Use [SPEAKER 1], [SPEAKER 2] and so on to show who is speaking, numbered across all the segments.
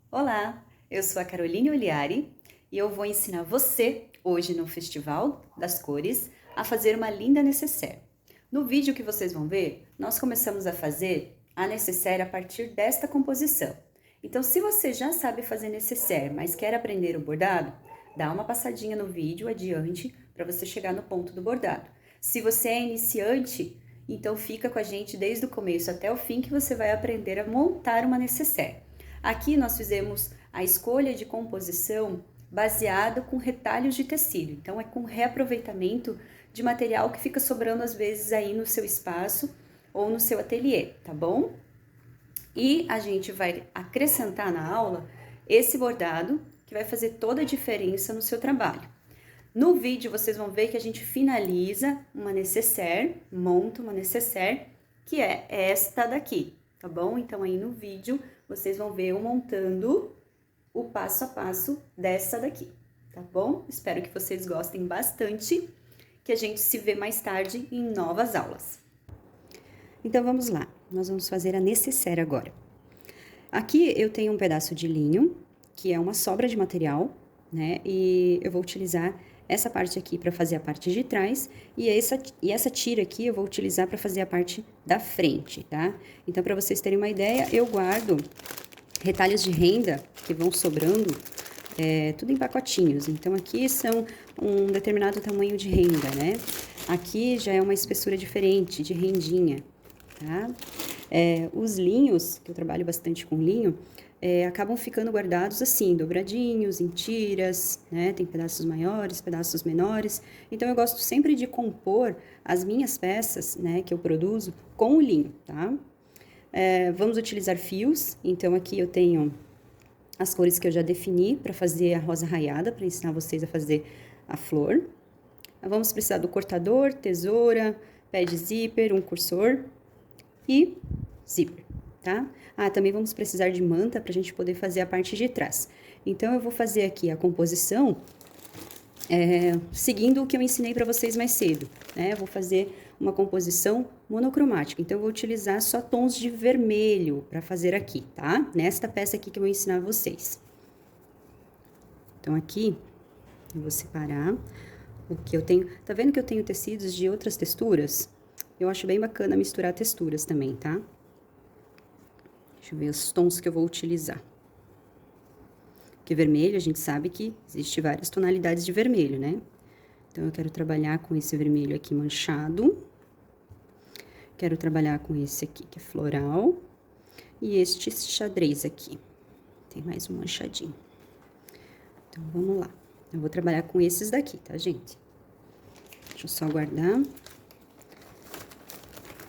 [SPEAKER 1] Olá, eu sou a Caroline Oliari e eu vou ensinar você, hoje no Festival das Cores, a fazer uma linda necessaire. No vídeo que vocês vão ver, nós começamos a fazer a necessaire a partir desta composição. Então, se você já sabe fazer necessaire, mas quer aprender o bordado, dá uma passadinha no vídeo adiante para você chegar no ponto do bordado. Se você é iniciante, então fica com a gente desde o começo até o fim que você vai aprender a montar uma necessaire. Aqui nós fizemos a escolha de composição baseada com retalhos de tecido, então é com reaproveitamento de material que fica sobrando às vezes aí no seu espaço ou no seu ateliê, tá bom? E a gente vai acrescentar na aula esse bordado que vai fazer toda a diferença no seu trabalho. No vídeo vocês vão ver que a gente finaliza uma necessaire, monta uma necessaire, que é esta daqui, tá bom? Então aí no vídeo vocês vão ver eu montando o passo a passo dessa daqui, tá bom? Espero que vocês gostem bastante, que a gente se vê mais tarde em novas aulas. Então vamos lá, nós vamos fazer a necessaire agora. Aqui eu tenho um pedaço de linho, que é uma sobra de material, né? E eu vou utilizar essa parte aqui para fazer a parte de trás e essa tira aqui eu vou utilizar para fazer a parte da frente, tá? Então, para vocês terem uma ideia, eu guardo retalhos de renda que vão sobrando, tudo em pacotinhos. Então, aqui são um determinado tamanho de renda, né? Aqui já é uma espessura diferente de rendinha, tá? Os linhos, que eu trabalho bastante com linho, acabam ficando guardados assim, dobradinhos, em tiras, né? Tem pedaços maiores, pedaços menores. Então, eu gosto sempre de compor as minhas peças, né, que eu produzo com o linho, tá? Vamos utilizar fios. Então, aqui eu tenho as cores que eu já defini para fazer a rosa raiada, para ensinar vocês a fazer a flor. Vamos precisar do cortador, tesoura, pé de zíper, um cursor e zíper, tá? Também vamos precisar de manta para a gente poder fazer a parte de trás. Então, eu vou fazer aqui a composição seguindo o que eu ensinei para vocês mais cedo, né? Eu vou fazer uma composição monocromática, então eu vou utilizar só tons de vermelho para fazer aqui, tá? Nesta peça aqui que eu vou ensinar vocês. Então, aqui, eu vou separar o que eu tenho. Tá vendo que eu tenho tecidos de outras texturas? Eu acho bem bacana misturar texturas também, tá? Deixa eu ver os tons que eu vou utilizar. Porque vermelho, a gente sabe que existe várias tonalidades de vermelho, né? Então, eu quero trabalhar com esse vermelho aqui manchado. Quero trabalhar com esse aqui, que é floral. E este xadrez aqui. Tem mais um manchadinho. Então, vamos lá. Eu vou trabalhar com esses daqui, tá, gente? Deixa eu só guardar.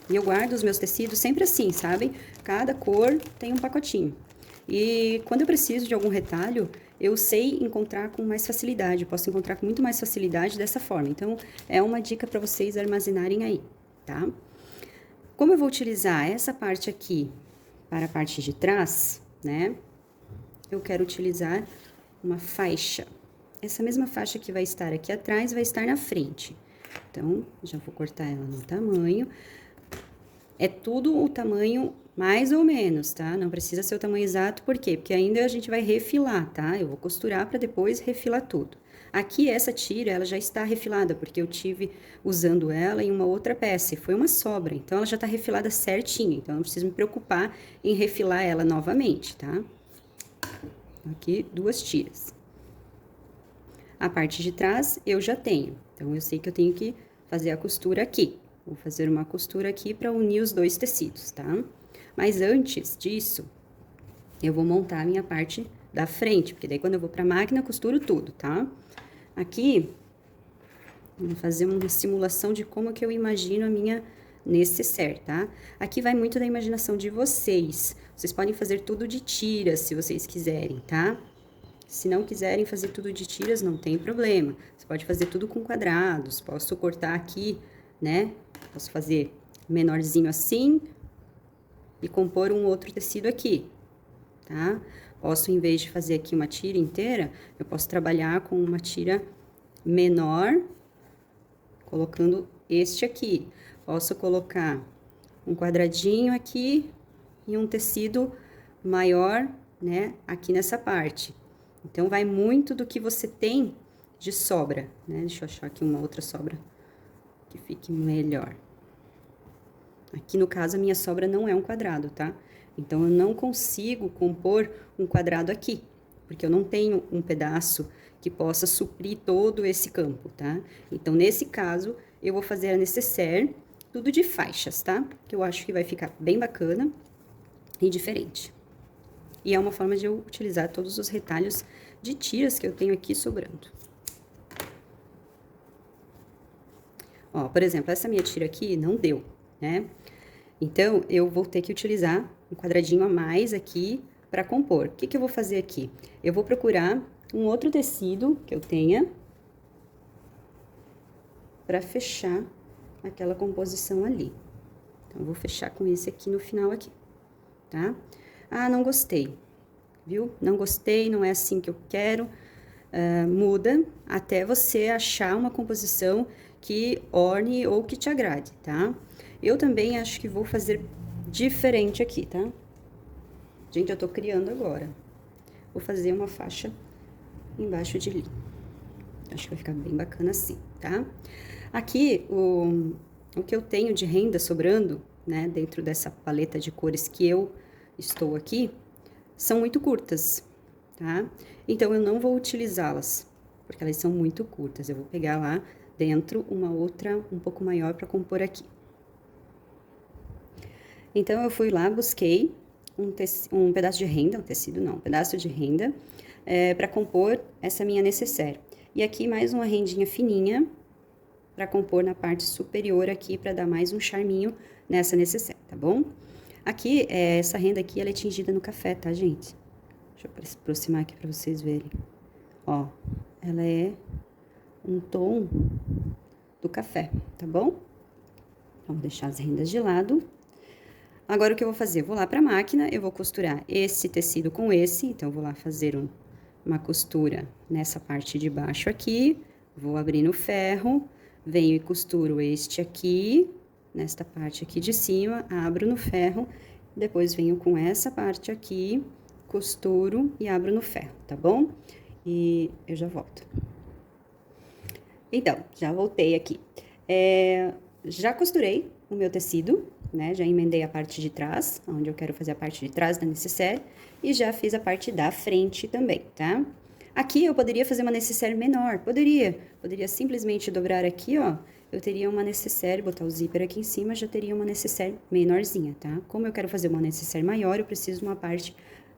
[SPEAKER 1] E eu guardo os meus tecidos sempre assim, sabe? Cada cor tem um pacotinho. E quando eu preciso de algum retalho, eu sei encontrar com mais facilidade. Eu posso encontrar com muito mais facilidade dessa forma. Então, é uma dica para vocês armazenarem aí, tá? Como eu vou utilizar essa parte aqui para a parte de trás, né? Eu quero utilizar uma faixa. Essa mesma faixa que vai estar aqui atrás vai estar na frente. Então, já vou cortar ela no tamanho. É tudo o tamanho mais ou menos, tá? Não precisa ser o tamanho exato, por quê? Porque ainda a gente vai refilar, tá? Eu vou costurar para depois refilar tudo. Aqui, essa tira, ela já está refilada, porque eu tive usando ela em uma outra peça, e foi uma sobra. Então, ela já está refilada certinho, então não preciso me preocupar em refilar ela novamente, tá? Aqui, duas tiras. A parte de trás, eu já tenho. Então, eu sei que eu tenho que fazer a costura aqui. Vou fazer uma costura aqui para unir os dois tecidos, tá? Mas antes disso, eu vou montar a minha parte da frente, porque daí quando eu vou pra máquina, eu costuro tudo, tá? Aqui, vamos fazer uma simulação de como que eu imagino a minha necessaire, tá? Aqui vai muito da imaginação de vocês. Vocês podem fazer tudo de tiras, se vocês quiserem, tá? Se não quiserem fazer tudo de tiras, não tem problema. Você pode fazer tudo com quadrados. Posso cortar aqui, né? Posso fazer menorzinho assim e compor um outro tecido aqui, tá? Posso, em vez de fazer aqui uma tira inteira, eu posso trabalhar com uma tira menor, colocando este aqui. Posso colocar um quadradinho aqui e um tecido maior né, aqui nessa parte. Então, vai muito do que você tem de sobra, né? Deixa eu achar aqui uma outra sobra que fique melhor. Aqui, no caso, a minha sobra não é um quadrado, tá? Então, eu não consigo compor um quadrado aqui, porque eu não tenho um pedaço que possa suprir todo esse campo, tá? Então, nesse caso, eu vou fazer a nécessaire, tudo de faixas, tá? Que eu acho que vai ficar bem bacana e diferente. E é uma forma de eu utilizar todos os retalhos de tiras que eu tenho aqui sobrando. Ó, por exemplo, essa minha tira aqui não deu, né? Então, eu vou ter que utilizar um quadradinho a mais aqui para compor. O que que eu vou fazer aqui? Eu vou procurar um outro tecido que eu tenha para fechar aquela composição ali. Então, eu vou fechar com esse aqui no final aqui, tá? Ah, não gostei, viu? Não gostei, não é assim que eu quero. Muda até você achar uma composição que orne ou que te agrade, tá? Eu também acho que vou fazer diferente aqui, tá? Gente, eu tô criando agora. Vou fazer uma faixa embaixo de linho. Acho que vai ficar bem bacana assim, tá? Aqui, o que eu tenho de renda sobrando, né, dentro dessa paleta de cores que eu estou aqui, são muito curtas, tá? Então, eu não vou utilizá-las, porque elas são muito curtas. Eu vou pegar lá dentro uma outra um pouco maior para compor aqui. Então, eu fui lá, busquei um pedaço de renda, um tecido não, um pedaço de renda, para compor essa minha nécessaire. E aqui mais uma rendinha fininha, para compor na parte superior aqui, para dar mais um charminho nessa nécessaire, tá bom? Aqui, essa renda aqui, ela é tingida no café, tá, gente? Deixa eu aproximar aqui para vocês verem. Ó, ela é um tom do café, tá bom? Vamos deixar as rendas de lado. Agora, o que eu vou fazer? Eu vou lá pra máquina, eu vou costurar esse tecido com esse. Então, eu vou lá fazer uma costura nessa parte de baixo aqui. Vou abrir no ferro, venho e costuro este aqui, nesta parte aqui de cima, abro no ferro. Depois, venho com essa parte aqui, costuro e abro no ferro, tá bom? E eu já volto. Então, já voltei aqui. Já costurei o meu tecido, né? Já emendei a parte de trás, onde eu quero fazer a parte de trás da nécessaire, e já fiz a parte da frente também, tá? Aqui eu poderia fazer uma nécessaire menor, poderia simplesmente dobrar aqui, ó, eu teria uma nécessaire, botar o zíper aqui em cima, já teria uma nécessaire menorzinha, tá? Como eu quero fazer uma nécessaire maior, eu preciso de uma parte,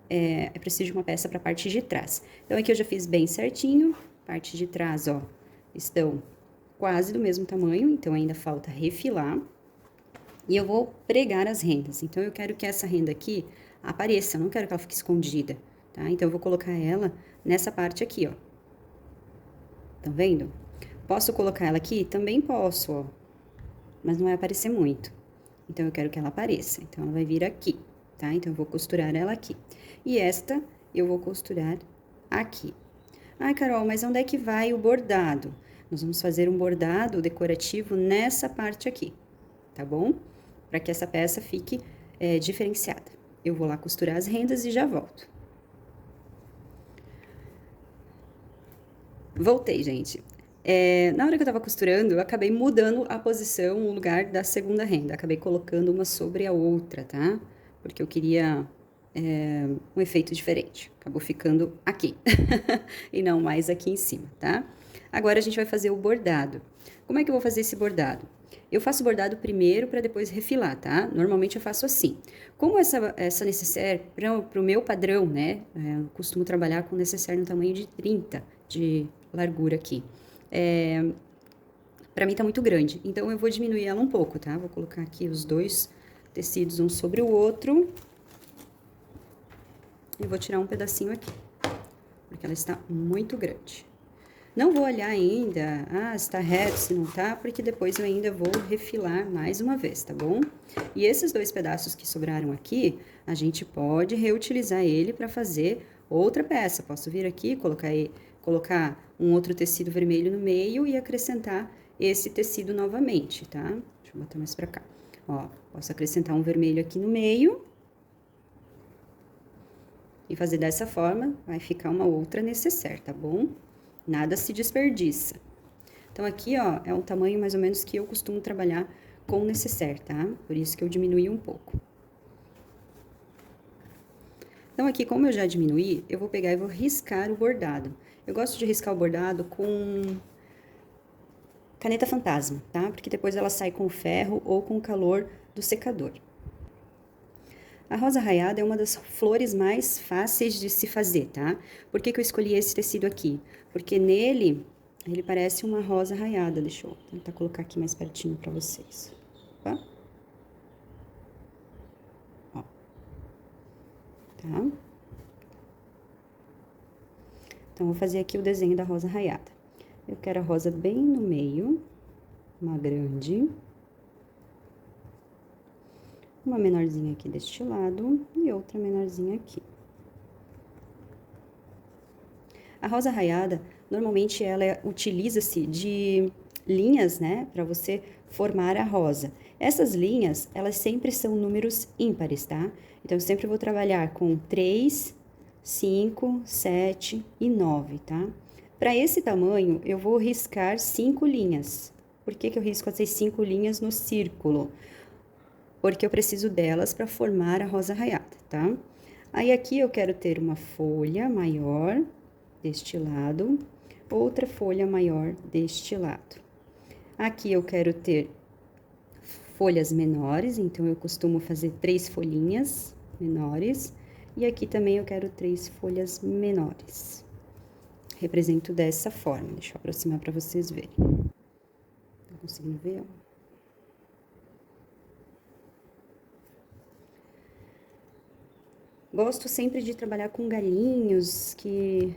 [SPEAKER 1] eu preciso de uma peça para a parte de trás. Então, aqui eu já fiz bem certinho, parte de trás, ó, estão quase do mesmo tamanho, então ainda falta refilar. E eu vou pregar as rendas. Então, eu quero que essa renda aqui apareça, eu não quero que ela fique escondida, tá? Então, eu vou colocar ela nessa parte aqui, ó. Tá vendo? Posso colocar ela aqui? Também posso, ó. Mas não vai aparecer muito. Então, eu quero que ela apareça. Então, ela vai vir aqui, tá? Então, eu vou costurar ela aqui. E esta, eu vou costurar aqui. Ai, Carol, mas onde é que vai o bordado? Nós vamos fazer um bordado decorativo nessa parte aqui, tá bom? Para que essa peça fique diferenciada. Eu vou lá costurar as rendas e já volto. Voltei, gente. Na hora que eu tava costurando, eu acabei mudando a posição, o lugar da segunda renda. Acabei colocando uma sobre a outra, tá? Porque eu queria um efeito diferente. Acabou ficando aqui e não mais aqui em cima, tá? Agora a gente vai fazer o bordado. Como é que eu vou fazer esse bordado? Eu faço bordado primeiro para depois refilar, tá? Normalmente eu faço assim. Como essa nécessaire, para o meu padrão, né? Eu costumo trabalhar com nécessaire no tamanho de 30 de largura aqui. Para mim tá muito grande, então eu vou diminuir ela um pouco, tá? Vou colocar aqui os dois tecidos um sobre o outro. E vou tirar um pedacinho aqui, porque ela está muito grande. Não vou olhar ainda, se tá reto, se não tá, porque depois eu ainda vou refilar mais uma vez, tá bom? E esses dois pedaços que sobraram aqui, a gente pode reutilizar ele para fazer outra peça. Posso vir aqui, colocar um outro tecido vermelho no meio e acrescentar esse tecido novamente, tá? Deixa eu botar mais pra cá. Ó, posso acrescentar um vermelho aqui no meio. E fazer dessa forma, vai ficar uma outra necessaire, tá bom? Nada se desperdiça. Então, aqui, ó, é um tamanho mais ou menos que eu costumo trabalhar com necessaire, tá? Por isso que eu diminui um pouco. Então, aqui, como eu já diminuí, eu vou pegar e vou riscar o bordado. Eu gosto de riscar o bordado com caneta fantasma, tá? Porque depois ela sai com o ferro ou com o calor do secador. A rosa raiada é uma das flores mais fáceis de se fazer, tá? Por que que eu escolhi esse tecido aqui? Porque nele, ele parece uma rosa raiada. Deixa eu tentar colocar aqui mais pertinho pra vocês. Opa. Ó. Tá? Então, vou fazer aqui o desenho da rosa raiada. Eu quero a rosa bem no meio, uma grande, uma menorzinha aqui deste lado e outra menorzinha aqui. A rosa raiada, normalmente ela utiliza-se de linhas, né, para você formar a rosa. Essas linhas, elas sempre são números ímpares, tá? Então, eu sempre vou trabalhar com 3, 5, 7 e 9, tá? Para esse tamanho, eu vou riscar 5 linhas. Por que que eu risco essas 5 linhas no círculo? Porque eu preciso delas para formar a rosa raiada, tá? Aí, aqui eu quero ter uma folha maior deste lado, outra folha maior deste lado. Aqui eu quero ter folhas menores, então eu costumo fazer 3 folhinhas menores, e aqui também eu quero 3 folhas menores. Represento dessa forma, deixa eu aproximar para vocês verem. Tá conseguindo ver? Gosto sempre de trabalhar com galinhos, que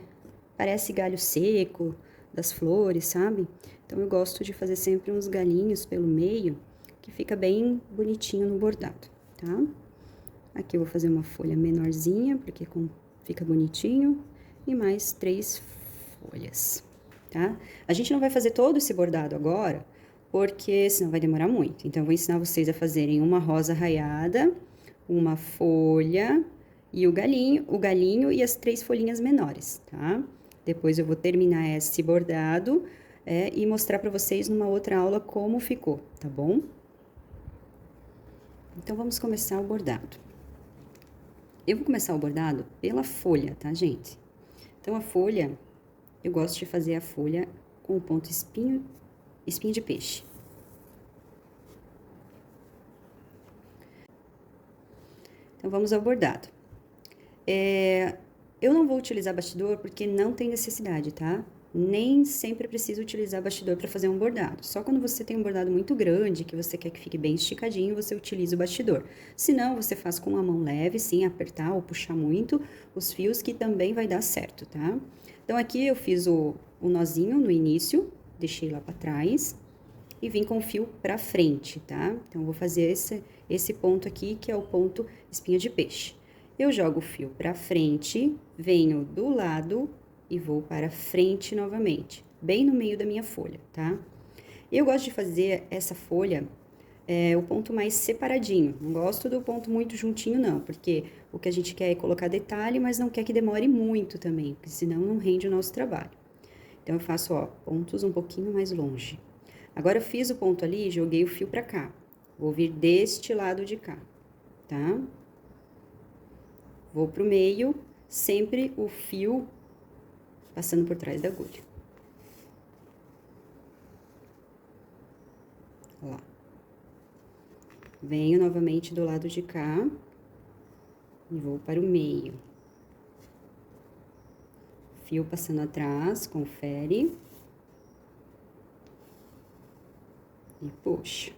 [SPEAKER 1] parece galho seco das flores, sabe? Então, eu gosto de fazer sempre uns galinhos pelo meio, que fica bem bonitinho no bordado, tá? Aqui eu vou fazer uma folha menorzinha, porque fica bonitinho, e mais 3 folhas, tá? A gente não vai fazer todo esse bordado agora, porque senão vai demorar muito. Então, eu vou ensinar vocês a fazerem uma rosa raiada, uma folha e o galinho e as 3 folhinhas menores, tá? Depois eu vou terminar esse bordado e mostrar para vocês numa outra aula como ficou, tá bom? Então, vamos começar o bordado. Eu vou começar o bordado pela folha, tá, gente? Então, a folha, eu gosto de fazer a folha com o ponto espinho de peixe. Então, vamos ao bordado. Eu não vou utilizar bastidor porque não tem necessidade, tá? Nem sempre precisa utilizar bastidor para fazer um bordado. Só quando você tem um bordado muito grande, que você quer que fique bem esticadinho, você utiliza o bastidor. Se não, você faz com a mão leve, sem apertar ou puxar muito os fios, que também vai dar certo, tá? Então, aqui eu fiz o nozinho no início, deixei lá para trás e vim com o fio para frente, tá? Então, eu vou fazer esse ponto aqui, que é o ponto espinha de peixe. Eu jogo o fio para frente, venho do lado e vou para frente novamente, bem no meio da minha folha, tá? Eu gosto de fazer essa folha, o ponto mais separadinho. Não gosto do ponto muito juntinho, não, porque o que a gente quer é colocar detalhe, mas não quer que demore muito também, porque senão não rende o nosso trabalho. Então, eu faço, ó, pontos um pouquinho mais longe. Agora, eu fiz o ponto ali, joguei o fio para cá. Vou vir deste lado de cá, tá? Vou pro meio, sempre o fio passando por trás da agulha. Ó lá. Venho novamente do lado de cá e vou para o meio. Fio passando atrás, confere. E puxa.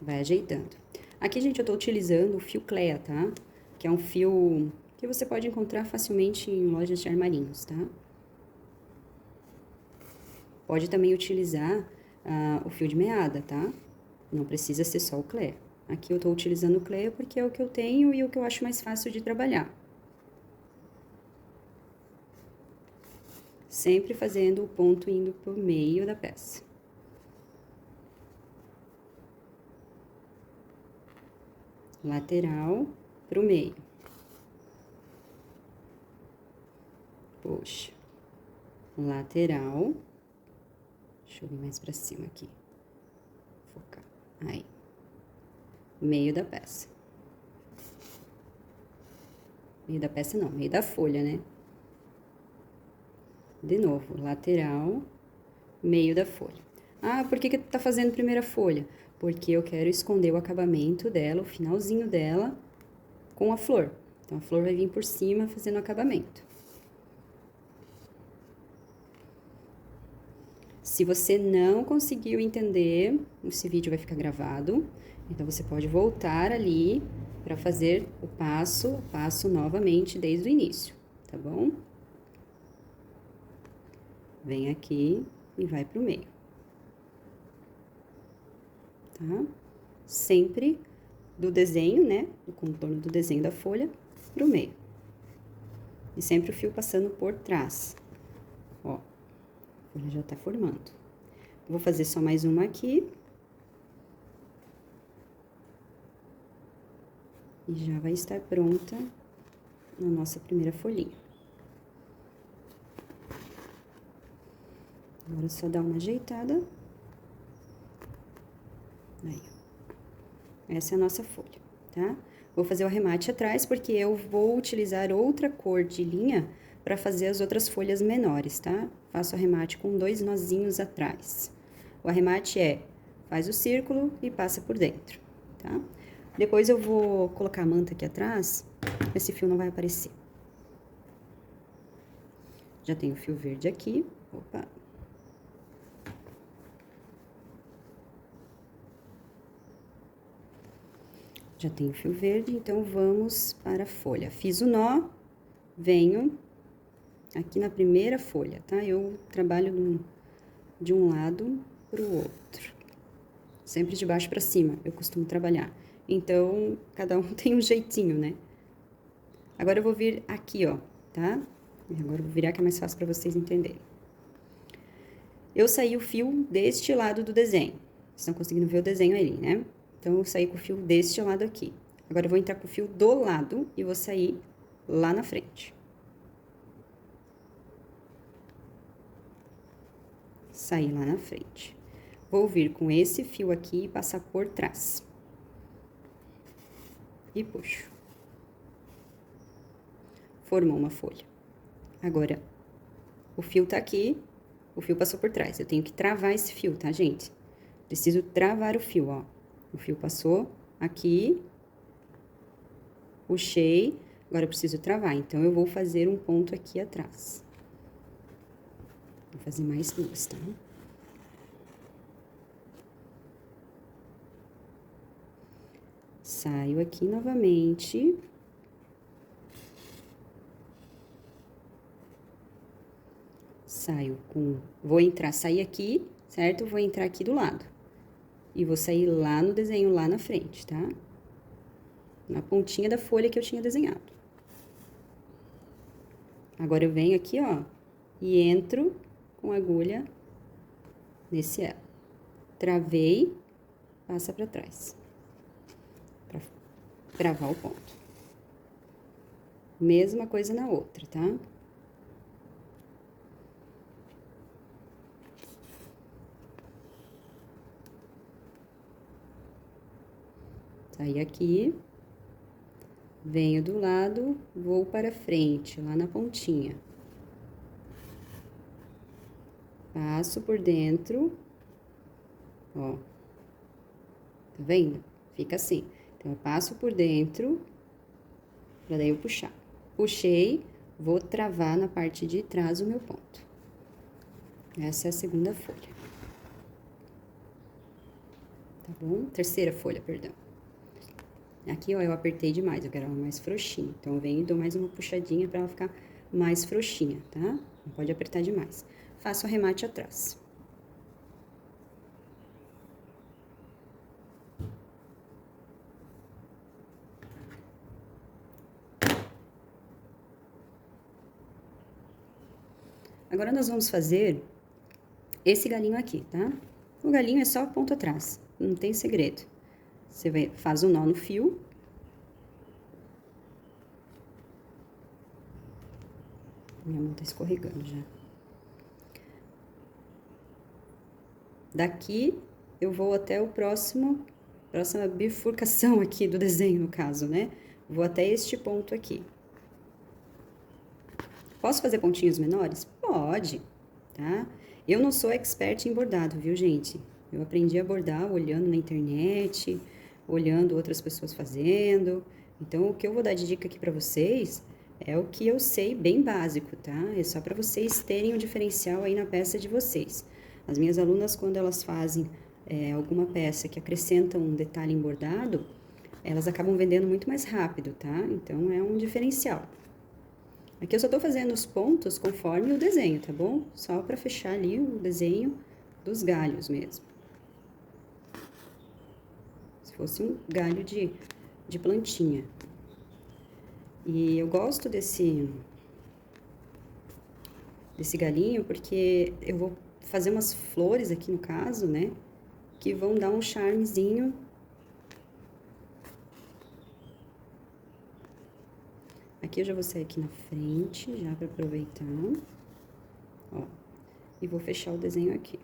[SPEAKER 1] Vai ajeitando. Aqui, gente, eu tô utilizando o fio Clea, tá? Que é um fio que você pode encontrar facilmente em lojas de armarinhos, tá? Pode também utilizar o fio de meada, tá? Não precisa ser só o Clea. Aqui eu tô utilizando o Clea porque é o que eu tenho e o que eu acho mais fácil de trabalhar. Sempre fazendo o ponto indo pro meio da peça. Lateral pro meio. puxa, lateral, deixa eu vir mais pra cima aqui, focar, aí, meio da peça. Meio da peça não, meio da folha, né? De novo, lateral, meio da folha. Ah, por que que tu tá fazendo primeira folha? Porque eu quero esconder o acabamento dela, o finalzinho dela, com a flor. Então, a flor vai vir por cima fazendo o acabamento. Se você não conseguiu entender, esse vídeo vai ficar gravado. Então, você pode voltar ali para fazer o passo a passo novamente desde o início, tá bom? Vem aqui e vai pro meio. Tá? Sempre do desenho, né? Do contorno do desenho da folha pro meio. E sempre o fio passando por trás. Ó, a folha já tá formando. Vou fazer só mais uma aqui. E já vai estar pronta a nossa primeira folhinha. Agora é só dar uma ajeitada. Aí, essa é a nossa folha, tá? Vou fazer o arremate atrás, porque eu vou utilizar outra cor de linha para fazer as outras folhas menores, tá? Faço o arremate com 2 nozinhos atrás. O arremate faz o círculo e passa por dentro, tá? Depois eu vou colocar a manta aqui atrás, esse fio não vai aparecer. Já tenho o fio verde aqui, opa. Já tenho o fio verde, então vamos para a folha. Fiz o nó, venho aqui na primeira folha, tá? Eu trabalho de um lado pro outro. Sempre de baixo para cima, eu costumo trabalhar. Então, cada um tem um jeitinho, né? Agora eu vou vir aqui, ó, tá? Agora eu vou virar que é mais fácil para vocês entenderem. Eu saí o fio deste lado do desenho. Vocês estão conseguindo ver o desenho ali, né? Então, eu saí com o fio deste lado aqui. Agora, eu vou entrar com o fio do lado e vou sair lá na frente. Sair lá na frente. Vou vir com esse fio aqui e passar por trás. E puxo. Formou uma folha. Agora, o fio tá aqui, o fio passou por trás. Eu tenho que travar esse fio, tá, gente? Preciso travar o fio, ó. O fio passou aqui, puxei, agora eu preciso travar. Então, eu vou fazer um ponto aqui atrás. Vou fazer mais 2, tá? Saio aqui novamente. Saio com... Vou entrar, sair aqui, certo? Vou entrar aqui do lado. E vou sair lá no desenho, lá na frente, tá? Na pontinha da folha que eu tinha desenhado. Agora, eu venho aqui, ó, e entro com a agulha nesse elo. Travei, passa pra trás. Pra travar o ponto. Mesma coisa na outra, tá? Saí aqui, venho do lado, vou para frente, lá na pontinha. Passo por dentro, ó. Tá vendo? Fica assim. Então, eu passo por dentro, pra daí eu puxar. Puxei, vou travar na parte de trás o meu ponto. Essa é a segunda folha. Tá bom? Terceira folha, perdão. Aqui, ó, eu apertei demais, eu quero ela mais frouxinha. Então, eu venho e dou mais uma puxadinha pra ela ficar mais frouxinha, tá? Não pode apertar demais. Faço o arremate atrás. Agora, nós vamos fazer esse galinho aqui, tá? O galinho é só ponto atrás, não tem segredo. Você faz um nó no fio. Minha mão tá escorregando já. Daqui eu vou até o próxima bifurcação aqui do desenho, no caso, né? Vou até este ponto aqui. Posso fazer pontinhos menores? Pode, tá? Eu não sou expert em bordado, viu, gente? Eu aprendi a bordar olhando na internet, olhando outras pessoas fazendo. Então, o que eu vou dar de dica aqui pra vocês é o que eu sei bem básico, tá? É só pra vocês terem um diferencial aí na peça de vocês. As minhas alunas, quando elas fazem alguma peça que acrescenta um detalhe em bordado, elas acabam vendendo muito mais rápido, tá? Então, é um diferencial. Aqui eu só tô fazendo os pontos conforme o desenho, tá bom? Só pra fechar ali o desenho dos galhos mesmo. Se fosse um galho de plantinha. E eu gosto desse galinho porque eu vou fazer umas flores aqui no caso, né? Que vão dar um charmezinho. Aqui eu já vou sair aqui na frente, já pra aproveitar. Ó, e vou fechar o desenho aqui.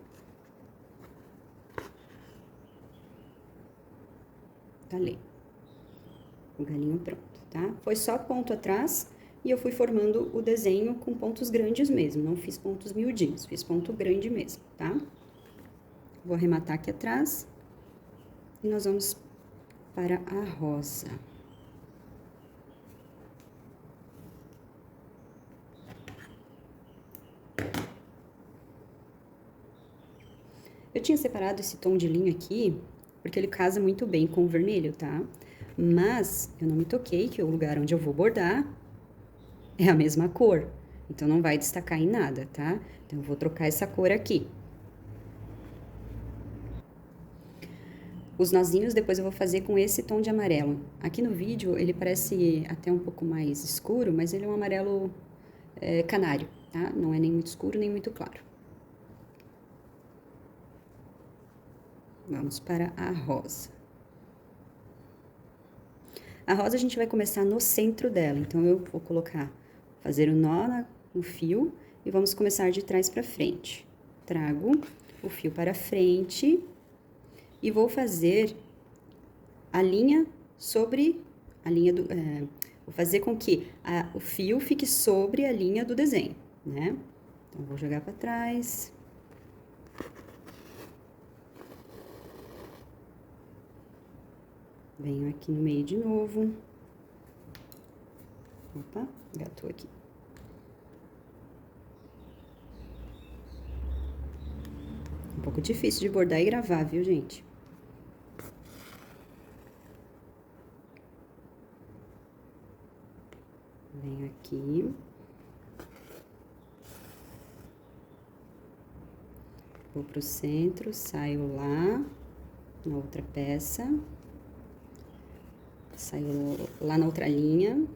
[SPEAKER 1] Tá ali. O galinho pronto, tá? Foi só ponto atrás e eu fui formando o desenho com pontos grandes mesmo. Não fiz pontos miudinhos, fiz ponto grande mesmo, tá? Vou arrematar aqui atrás e nós vamos para a rosa. Eu tinha separado esse tom de linho aqui, porque ele casa muito bem com o vermelho, tá? Mas eu não me toquei que o lugar onde eu vou bordar é a mesma cor. Então, não vai destacar em nada, tá? Então, eu vou trocar essa cor aqui. Os nozinhos depois eu vou fazer com esse tom de amarelo. Aqui no vídeo ele parece até um pouco mais escuro, mas ele é um amarelo canário, tá? Não é nem muito escuro, nem muito claro. Vamos para a rosa. A rosa a gente vai começar no centro dela, então eu vou fazer o nó no fio e vamos começar de trás para frente. Trago o fio para frente e vou fazer a linha sobre a linha do... vou fazer com que o fio fique sobre a linha do desenho, né? Então, vou jogar para trás. Venho aqui no meio de novo. Opa, engatou aqui. Um pouco difícil de bordar e gravar, viu, gente? Venho aqui. Vou pro centro, saio lá na outra peça. Saio lá na outra linha.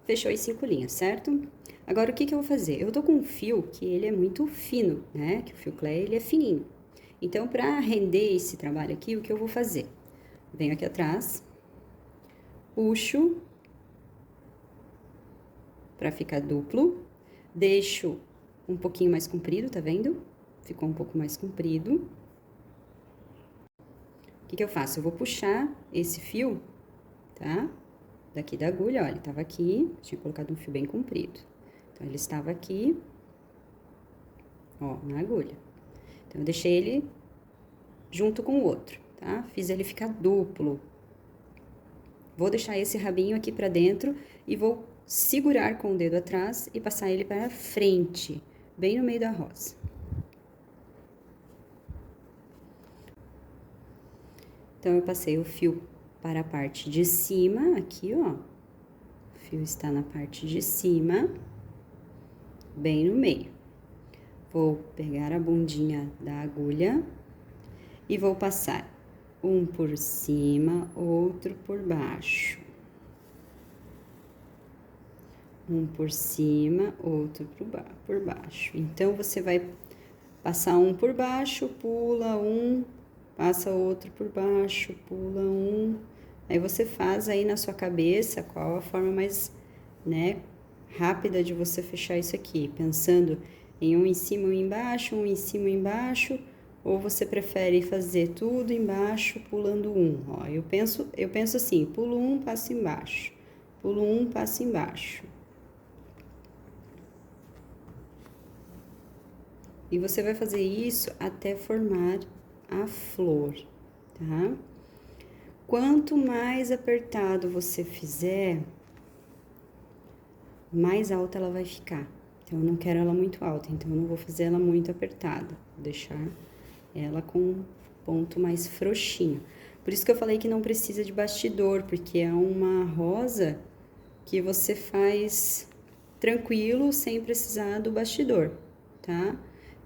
[SPEAKER 1] Fechou as 5 linhas, certo? Agora, o que eu vou fazer? Eu tô com um fio que ele é muito fino, né? Que o fio Clé, ele é fininho. Então, pra render esse trabalho aqui, o que eu vou fazer? Venho aqui atrás, puxo pra ficar duplo, deixo um pouquinho mais comprido, tá vendo? Ficou um pouco mais comprido. O que eu faço? Eu vou puxar esse fio, tá? Daqui da agulha, olha, ele tava aqui, tinha colocado um fio bem comprido. Então, ele estava aqui, ó, na agulha. Então, eu deixei ele junto com o outro, tá? Fiz ele ficar duplo. Vou deixar esse rabinho aqui pra dentro e vou segurar com o dedo atrás e passar ele para frente, bem no meio da rosa. Então, eu passei o fio para a parte de cima, aqui, ó. O fio está na parte de cima, bem no meio. Vou pegar a bundinha da agulha e vou passar um por cima, outro por baixo. Um por cima, outro por baixo. Então, você vai passar um por baixo, pula um, passa outro por baixo, pula um. Aí você faz aí na sua cabeça qual a forma mais, né, rápida de você fechar isso aqui, pensando em um em cima, um embaixo, um em cima, um embaixo, ou você prefere fazer tudo embaixo, pulando um. Ó, eu penso assim, pulo um, passo embaixo, pulo um, passo embaixo. E você vai fazer isso até formar a flor, tá? Quanto mais apertado você fizer, mais alta ela vai ficar. Então, eu não quero ela muito alta, então eu não vou fazer ela muito apertada. Vou deixar ela com um ponto mais frouxinho. Por isso que eu falei que não precisa de bastidor, porque é uma rosa que você faz tranquilo, sem precisar do bastidor, tá?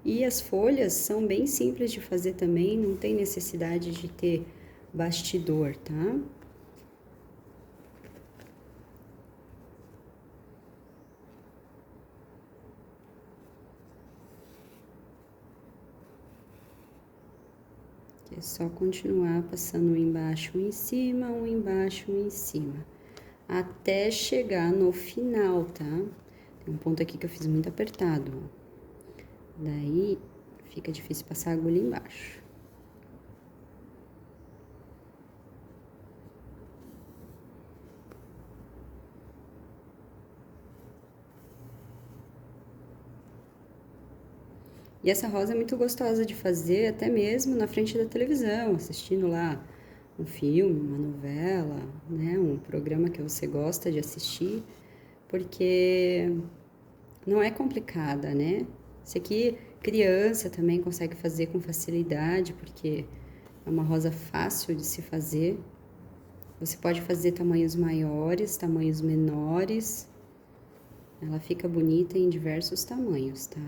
[SPEAKER 1] E as folhas são bem simples de fazer também, não tem necessidade de ter bastidor, tá? É só continuar passando um embaixo, um em cima, um embaixo, um em cima, até chegar no final, tá? Tem um ponto aqui que eu fiz muito apertado, ó. Daí fica difícil passar a agulha embaixo. E essa rosa é muito gostosa de fazer, até mesmo na frente da televisão, assistindo lá um filme, uma novela, né? Um programa que você gosta de assistir, porque não é complicada, né? Isso aqui criança também consegue fazer com facilidade, porque é uma rosa fácil de se fazer. Você pode fazer tamanhos maiores, tamanhos menores. Ela fica bonita em diversos tamanhos, tá?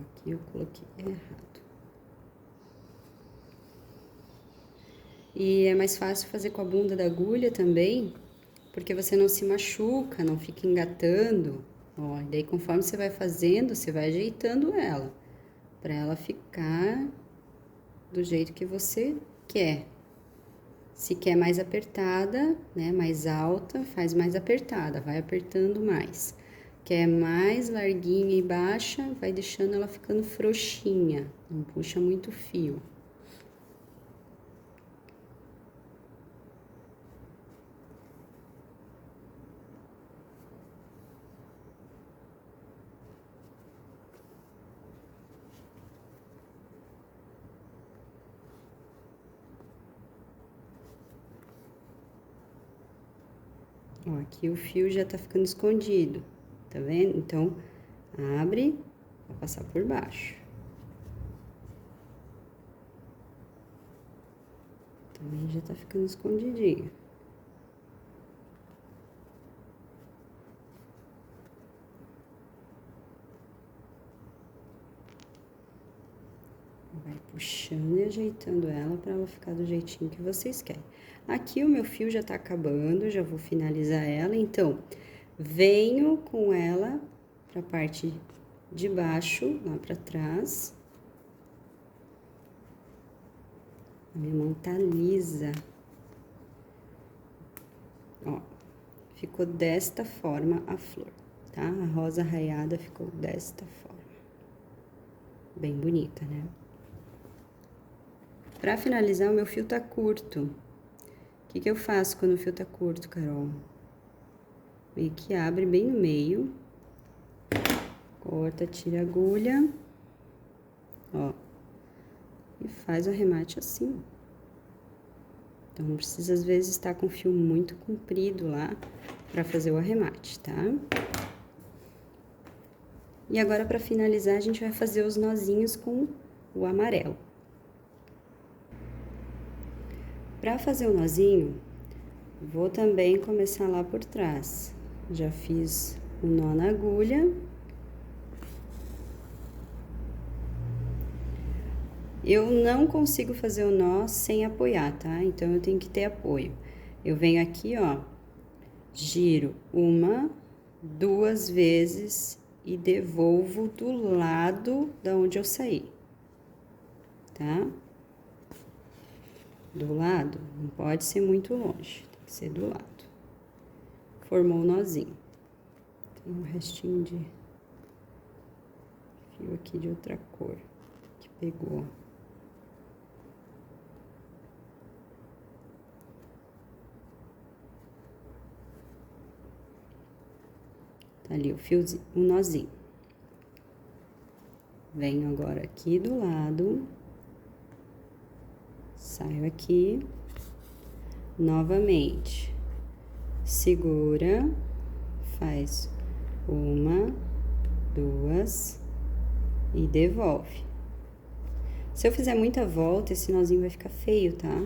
[SPEAKER 1] Aqui eu coloquei errado. E é mais fácil fazer com a bunda da agulha também, porque você não se machuca, não fica engatando. Ó, e daí conforme você vai fazendo, você vai ajeitando ela, para ela ficar do jeito que você quer. Se quer mais apertada, né, mais alta, faz mais apertada, vai apertando mais. Quer mais larguinha e baixa, vai deixando ela ficando frouxinha, não puxa muito fio. Ó, aqui o fio já tá ficando escondido, tá vendo? Então, abre, vai passar por baixo. Também já tá ficando escondidinho. Vai puxando e ajeitando ela para ela ficar do jeitinho que vocês querem. Aqui o meu fio já tá acabando, já vou finalizar ela, então, venho com ela pra parte de baixo, lá pra trás. A minha mão tá lisa. Ó, ficou desta forma a flor, tá? A rosa raiada ficou desta forma. Bem bonita, né? Pra finalizar, o meu fio tá curto. O que eu faço quando o fio tá curto, Carol? Meio que abre bem no meio. Corta, tira a agulha. Ó. E faz o arremate assim. Então, não precisa, às vezes, estar com o fio muito comprido lá pra fazer o arremate, tá? E agora, pra finalizar, a gente vai fazer os nozinhos com o amarelo. Pra fazer o nozinho, vou também começar lá por trás. Já fiz o nó na agulha. Eu não consigo fazer o nó sem apoiar, tá? Então, eu tenho que ter apoio. Eu venho aqui, ó, giro 1, 2 vezes e devolvo do lado da onde eu saí, tá? Do lado, não pode ser muito longe, tem que ser do lado. Formou o nozinho. Tem um restinho de fio aqui de outra cor que pegou. Tá ali o fiozinho, o nozinho. Venho agora aqui do lado, saio aqui, novamente, segura, faz 1, 2 e devolve. Se eu fizer muita volta, esse nozinho vai ficar feio, tá?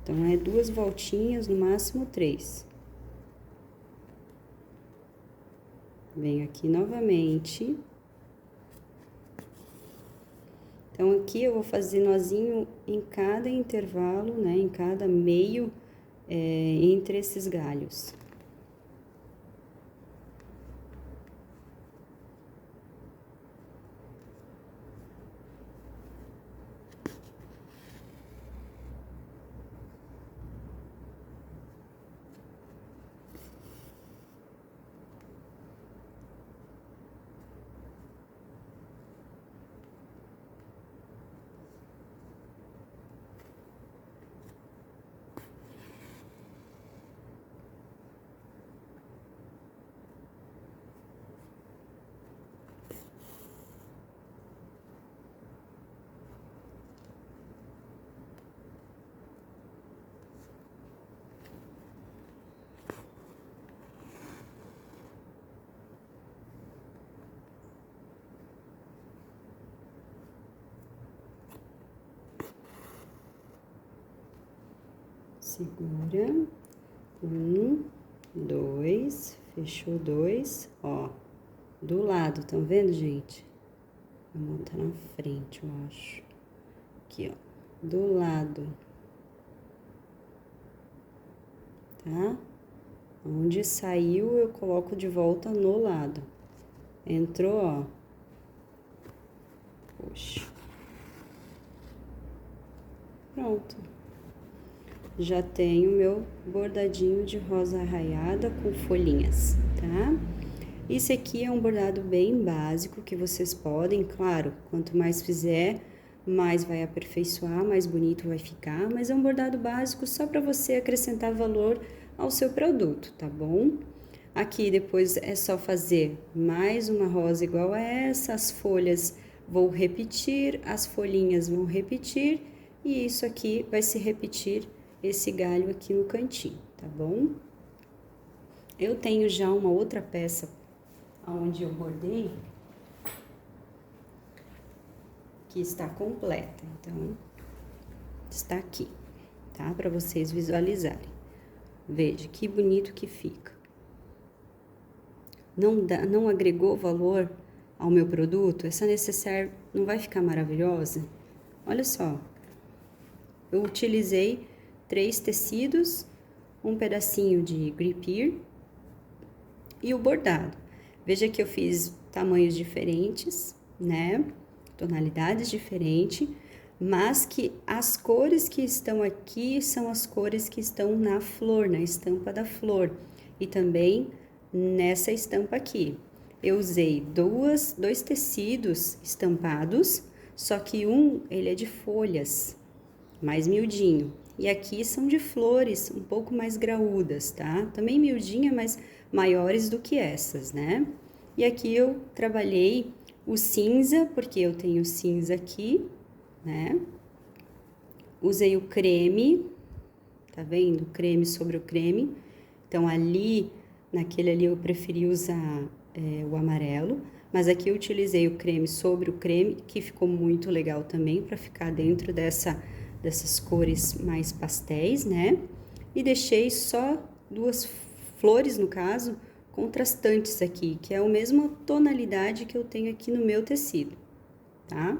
[SPEAKER 1] Então, é 2 voltinhas, no máximo 3. Venho aqui novamente. Então, aqui eu vou fazer nozinho em cada intervalo, né? Em cada meio, entre esses galhos. Segura, 1, 2, fechou 2, ó, do lado, tão vendo, gente? Vou montar na frente, eu acho. Aqui, ó, do lado. Tá? Onde saiu, eu coloco de volta no lado. Entrou, ó. Puxa. Pronto. Já tenho meu bordadinho de rosa arraiada com folhinhas, tá? Esse aqui é um bordado bem básico que vocês podem, claro, quanto mais fizer, mais vai aperfeiçoar, mais bonito vai ficar, mas é um bordado básico só para você acrescentar valor ao seu produto, tá bom? Aqui depois é só fazer mais uma rosa igual a essa, as folhas vou repetir, as folhinhas vão repetir e isso aqui vai se repetir esse galho aqui no cantinho, tá bom? Eu tenho já uma outra peça onde eu bordei que está completa, então está aqui, tá? Para vocês visualizarem. Veja que bonito que fica. Não agregou valor ao meu produto? Essa necessaire não vai ficar maravilhosa? Olha só, eu utilizei 3 tecidos, um pedacinho de gripir e o bordado. Veja que eu fiz tamanhos diferentes, né? Tonalidades diferentes, mas que as cores que estão aqui são as cores que estão na flor, na estampa da flor. E também nessa estampa aqui. Eu usei dois tecidos estampados, só que ele é de folhas, mais miudinho. E aqui são de flores, um pouco mais graúdas, tá? Também miudinha, mas maiores do que essas, né? E aqui eu trabalhei o cinza, porque eu tenho cinza aqui, né? Usei o creme, tá vendo? Creme sobre o creme. Então, ali, naquele ali eu preferi usar o amarelo, mas aqui eu utilizei o creme sobre o creme, que ficou muito legal também, para ficar dentro dessas cores mais pastéis, né? E deixei só 2 flores, no caso, contrastantes aqui, que é a mesma tonalidade que eu tenho aqui no meu tecido, tá?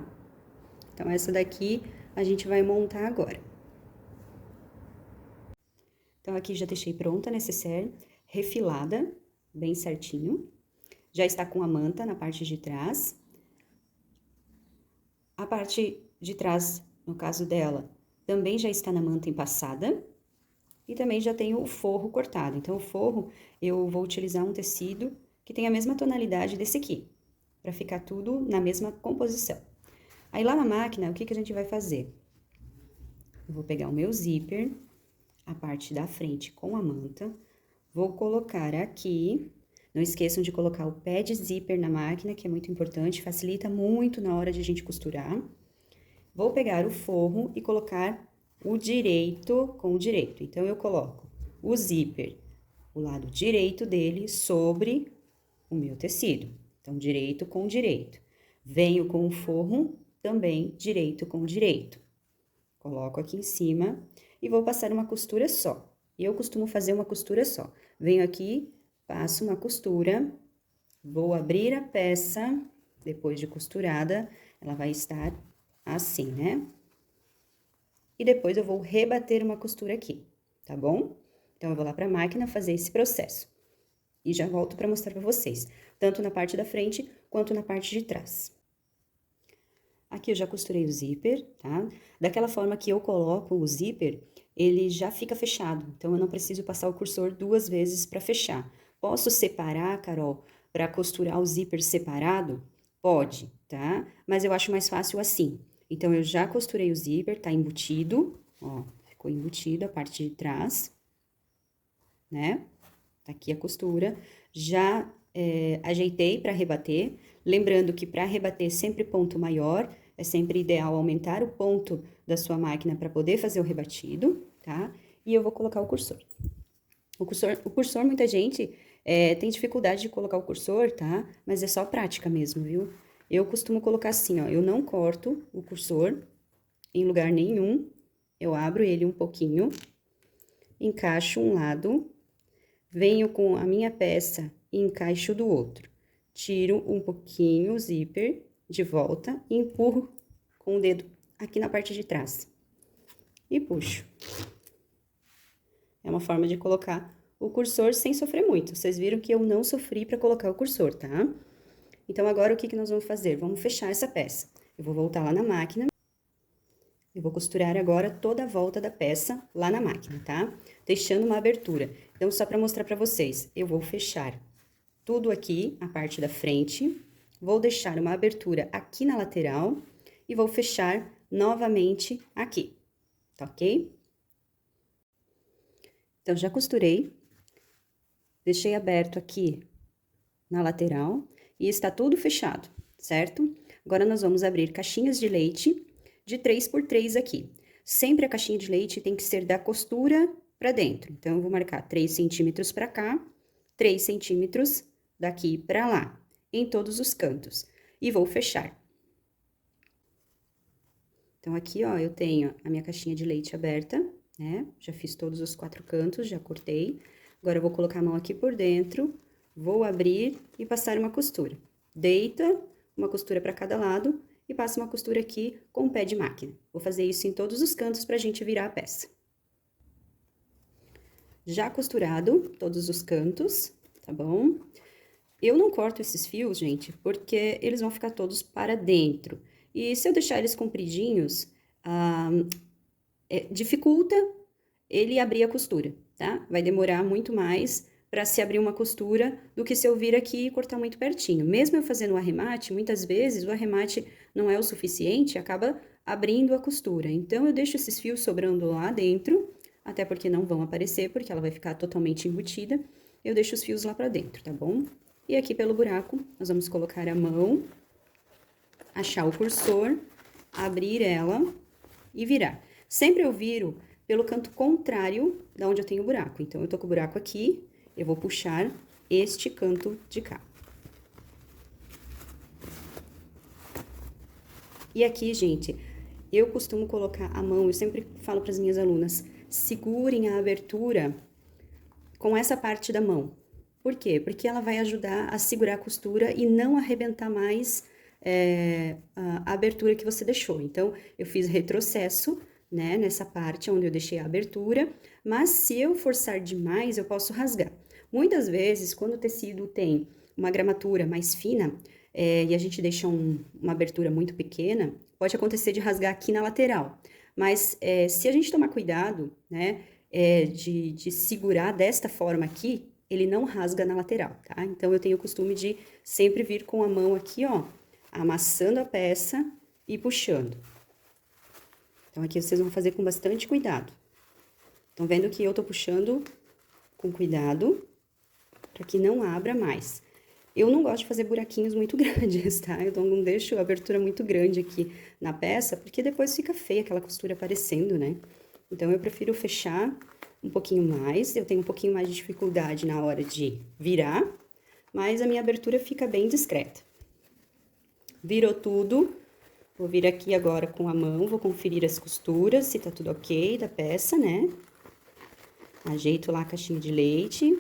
[SPEAKER 1] Então, essa daqui a gente vai montar agora. Então, aqui já deixei pronta a necessaire, refilada, bem certinho. Já está com a manta na parte de trás. A parte de trás, no caso dela, também já está na manta empassada. E também já tenho o forro cortado. Então, o forro, eu vou utilizar um tecido que tem a mesma tonalidade desse aqui, para ficar tudo na mesma composição. Aí, lá na máquina, o que a gente vai fazer? Eu vou pegar o meu zíper, a parte da frente com a manta, vou colocar aqui. Não esqueçam de colocar o pé de zíper na máquina, que é muito importante, facilita muito na hora de a gente costurar. Vou pegar o forro e colocar o direito com o direito. Então, eu coloco o zíper, o lado direito dele, sobre o meu tecido. Então, direito com direito. Venho com o forro, também direito com direito. Coloco aqui em cima e vou passar uma costura só. Eu costumo fazer uma costura só. Venho aqui, passo uma costura, vou abrir a peça, depois de costurada, ela vai estar assim, né? E depois eu vou rebater uma costura aqui, tá bom? Então, eu vou lá pra máquina fazer esse processo. E já volto pra mostrar pra vocês, tanto na parte da frente, quanto na parte de trás. Aqui eu já costurei o zíper, tá? Daquela forma que eu coloco o zíper, ele já fica fechado. Então, eu não preciso passar o cursor 2 vezes pra fechar. Posso separar, Carol, pra costurar o zíper separado? Pode, tá? Mas eu acho mais fácil assim. Então, eu já costurei o zíper, tá embutido, ó, ficou embutido a parte de trás, né? Tá aqui a costura. Já ajeitei para rebater, lembrando que para rebater sempre ponto maior, é sempre ideal aumentar o ponto da sua máquina para poder fazer o rebatido, tá? E eu vou colocar o cursor. O cursor muita gente tem dificuldade de colocar o cursor, tá? Mas é só prática mesmo, viu? Eu costumo colocar assim, ó, eu não corto o cursor em lugar nenhum, eu abro ele um pouquinho, encaixo um lado, venho com a minha peça e encaixo do outro. Tiro um pouquinho o zíper de volta e empurro com o dedo aqui na parte de trás. E puxo. É uma forma de colocar o cursor sem sofrer muito. Vocês viram que eu não sofri para colocar o cursor, tá? Então, agora, o que nós vamos fazer? Vamos fechar essa peça. Eu vou voltar lá na máquina. Eu vou costurar agora toda a volta da peça lá na máquina, tá? Deixando uma abertura. Então, só para mostrar para vocês, eu vou fechar tudo aqui, a parte da frente. Vou deixar uma abertura aqui na lateral e vou fechar novamente aqui, tá ok? Então, já costurei. Deixei aberto aqui na lateral e está tudo fechado, certo? Agora, nós vamos abrir caixinhas de leite de 3 por 3 aqui. Sempre a caixinha de leite tem que ser da costura para dentro. Então, eu vou marcar 3 centímetros para cá, 3 centímetros daqui para lá, em todos os cantos. E vou fechar. Então, aqui, ó, eu tenho a minha caixinha de leite aberta, né? Já fiz todos os 4 cantos, já cortei. Agora, eu vou colocar a mão aqui por dentro, vou abrir e passar uma costura. Deita uma costura para cada lado e passa uma costura aqui com o pé de máquina. Vou fazer isso em todos os cantos pra gente virar a peça. Já costurado todos os cantos, tá bom? Eu não corto esses fios, gente, porque eles vão ficar todos para dentro. E se eu deixar eles compridinhos, dificulta ele abrir a costura, tá? Vai demorar muito mais para se abrir uma costura do que se eu vir aqui e cortar muito pertinho. Mesmo eu fazendo o arremate, muitas vezes o arremate não é o suficiente, acaba abrindo a costura. Então, eu deixo esses fios sobrando lá dentro, até porque não vão aparecer, porque ela vai ficar totalmente embutida. Eu deixo os fios lá para dentro, tá bom? E aqui pelo buraco, nós vamos colocar a mão, achar o cursor, abrir ela e virar. Sempre eu viro pelo canto contrário da onde eu tenho o buraco. Então, eu tô com o buraco aqui, eu vou puxar este canto de cá. E aqui, gente, eu costumo colocar a mão, eu sempre falo para as minhas alunas, segurem a abertura com essa parte da mão. Por quê? Porque ela vai ajudar a segurar a costura e não arrebentar mais a abertura que você deixou. Então, eu fiz retrocesso, né, nessa parte onde eu deixei a abertura, mas se eu forçar demais, eu posso rasgar. Muitas vezes, quando o tecido tem uma gramatura mais fina, e a gente deixa uma abertura muito pequena, pode acontecer de rasgar aqui na lateral. Mas se a gente tomar cuidado, né, de segurar desta forma aqui, ele não rasga na lateral, tá? Então, eu tenho o costume de sempre vir com a mão aqui, ó, amassando a peça e puxando. Então, aqui vocês vão fazer com bastante cuidado. Estão vendo que eu tô puxando com cuidado para que não abra mais. Eu não gosto de fazer buraquinhos muito grandes, tá? Eu não deixo a abertura muito grande aqui na peça, porque depois fica feia aquela costura aparecendo, né? Então, eu prefiro fechar um pouquinho mais. Eu tenho um pouquinho mais de dificuldade na hora de virar, mas a minha abertura fica bem discreta. Virou tudo. Vou vir aqui agora com a mão, vou conferir as costuras, se tá tudo ok da peça, né? Ajeito lá a caixinha de leite.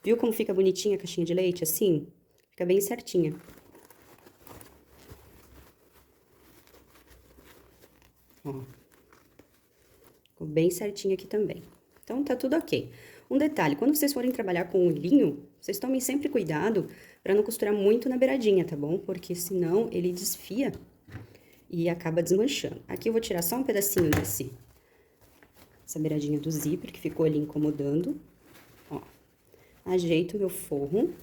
[SPEAKER 1] Viu como fica bonitinha a caixinha de leite, assim? Fica bem certinha. Ó. Ficou bem certinha aqui também. Então, tá tudo ok. Um detalhe, quando vocês forem trabalhar com o linho, vocês tomem sempre cuidado para não costurar muito na beiradinha, tá bom? Porque senão ele desfia e acaba desmanchando. Aqui eu vou tirar só um pedacinho essa beiradinha do zíper que ficou ali incomodando. Ó, ajeito meu forro.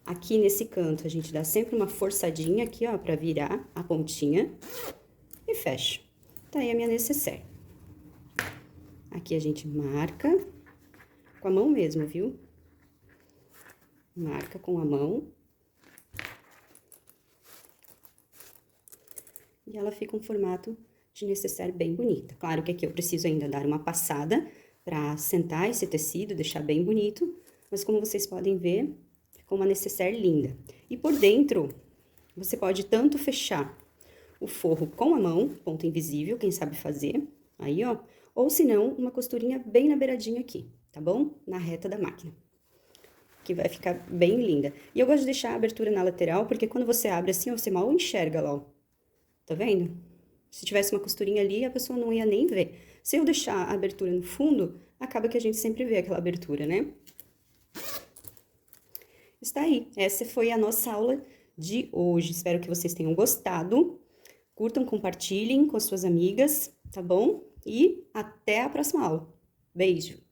[SPEAKER 1] Aqui nesse canto a gente dá sempre uma forçadinha aqui, ó, pra virar a pontinha e fecha. Tá aí a minha necessaire. Aqui a gente marca com a mão mesmo, viu? Marca com a mão. E ela fica um formato de necessaire bem bonita. Claro que aqui eu preciso ainda dar uma passada pra assentar esse tecido, deixar bem bonito. Mas como vocês podem ver, ficou uma necessaire linda. E por dentro, você pode tanto fechar o forro com a mão, ponto invisível, quem sabe fazer, aí ó, ou se não, uma costurinha bem na beiradinha aqui, tá bom? Na reta da máquina, que vai ficar bem linda. E eu gosto de deixar a abertura na lateral, porque quando você abre assim, ó, você mal enxerga lá, ó. Tá vendo? Se tivesse uma costurinha ali, a pessoa não ia nem ver. Se eu deixar a abertura no fundo, acaba que a gente sempre vê aquela abertura, né? Está aí, essa foi a nossa aula de hoje. Espero que vocês tenham gostado. Curtam, compartilhem com as suas amigas, tá bom? E até a próxima aula. Beijo!